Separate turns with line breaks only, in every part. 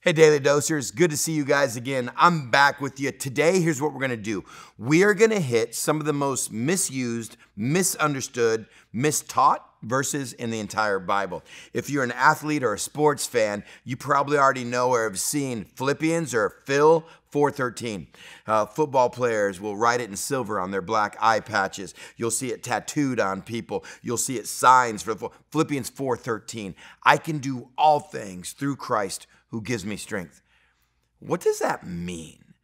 Hey, Daily Dosers, good to see you guys again. I'm back with you. Today, here's what we're going to do. We are going to hit some of the most misused, misunderstood, mistaught verses in the entire Bible. If you're an athlete or a sports fan, you probably already know or have seen Philippians or Phil 4:13. Football players will write it in silver on their black eye patches. You'll see it tattooed on people. You'll see it signs for Philippians 4:13. I can do all things through Christ who gives me strength. What does that mean?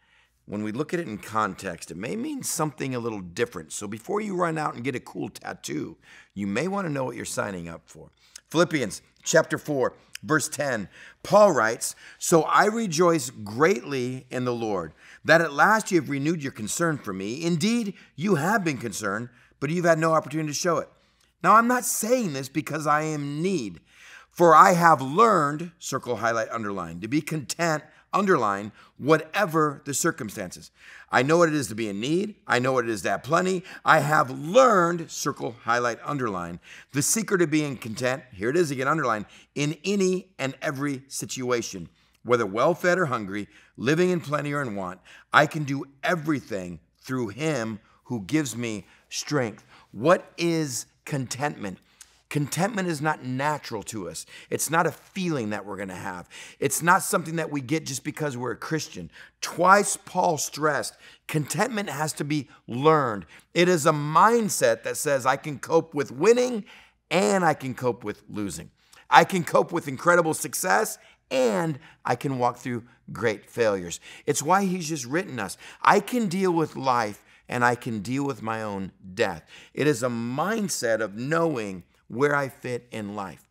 When we look at it in context, it may mean something a little different. So before you run out and get a cool tattoo, you may want to know what you're signing up for. Philippians chapter 4, verse 10, Paul writes, "So I rejoice greatly in the Lord, that at last you have renewed your concern for me. Indeed, you have been concerned, but you've had no opportunity to show it. Now, I'm not saying this because I am in need, for I have learned," circle, highlight, underline, "to be content," underline, "whatever the circumstances. I know what it is to be in need. I know what it is to have plenty. I have learned," circle, highlight, underline, "the secret of being content," here it is again, underline, "in any and every situation, whether well-fed or hungry, living in plenty or in want. I can do everything through him who gives me strength." What is contentment? Contentment is not natural to us. It's not a feeling that we're going to have. It's not something that we get just because we're a Christian. Twice Paul stressed, contentment has to be learned. It is a mindset that says I can cope with winning and I can cope with losing. I can cope with incredible success and I can walk through great failures. It's why he's just written us. I can deal with life and I can deal with my own death. It is a mindset of knowing where I fit in life.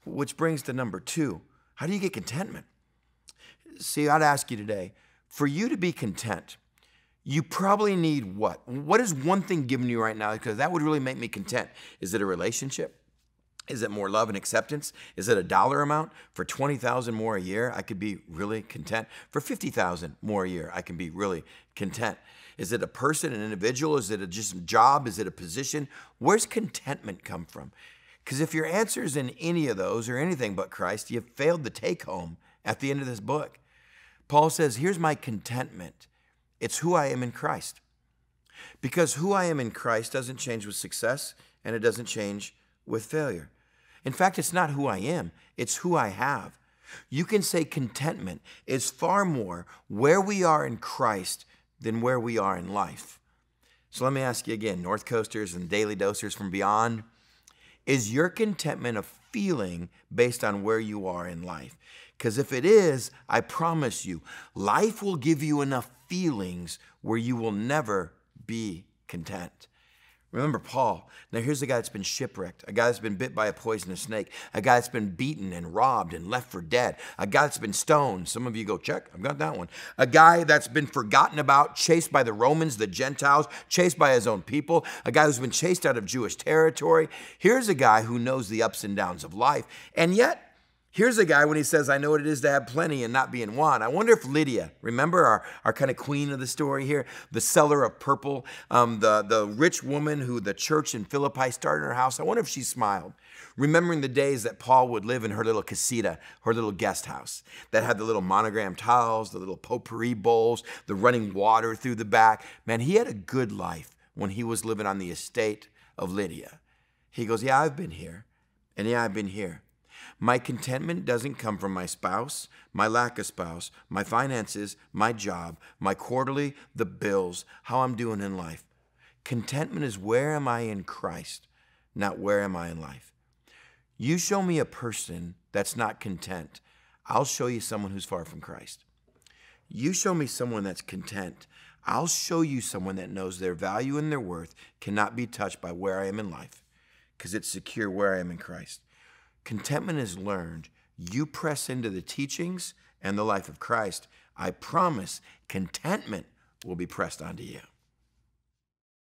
Which brings to number 2. How do you get contentment? See, I'd ask you today, for you to be content, you probably need what? What is one thing given you right now? Because that would really make me content. Is it a relationship? Is it more love and acceptance? Is it a dollar amount? For $20,000 more a year, I could be really content. For $50,000 more a year, I can be really content. Is it a person, an individual? Is it just a job? Is it a position? Where's contentment come from? Because if your answer is in any of those or anything but Christ, you've failed the take home at the end of this book. Paul says, here's my contentment. It's who I am in Christ. Because who I am in Christ doesn't change with success and it doesn't change with failure. In fact, it's not who I am, it's who I have. You can say contentment is far more where we are in Christ than where we are in life. So let me ask you again, North Coasters and Daily Dosers from beyond, is your contentment a feeling based on where you are in life? Because if it is, I promise you, life will give you enough feelings where you will never be content. Remember Paul. Now here's a guy that's been shipwrecked, a guy that's been bit by a poisonous snake, a guy that's been beaten and robbed and left for dead, a guy that's been stoned. Some of you go, check, I've got that one. A guy that's been forgotten about, chased by the Romans, the Gentiles, chased by his own people, a guy who's been chased out of Jewish territory. Here's a guy who knows the ups and downs of life. And yet, here's a guy when he says, I know what it is to have plenty and not be in want. I wonder if Lydia, remember our kind of queen of the story here, the seller of purple, the rich woman who the church in Philippi started in her house, I wonder if she smiled, remembering the days that Paul would live in her little casita, her little guest house, that had the little monogram tiles, the little potpourri bowls, the running water through the back. Man, he had a good life when he was living on the estate of Lydia. He goes, yeah, I've been here, and yeah, I've been here. My contentment doesn't come from my spouse, my lack of spouse, my finances, my job, my quarterly, the bills, how I'm doing in life. Contentment is where am I in Christ, not where am I in life. You show me a person that's not content, I'll show you someone who's far from Christ. You show me someone that's content, I'll show you someone that knows their value and their worth cannot be touched by where I am in life because it's secure where I am in Christ. Contentment is learned. You press into the teachings and the life of Christ. I promise contentment will be pressed onto you.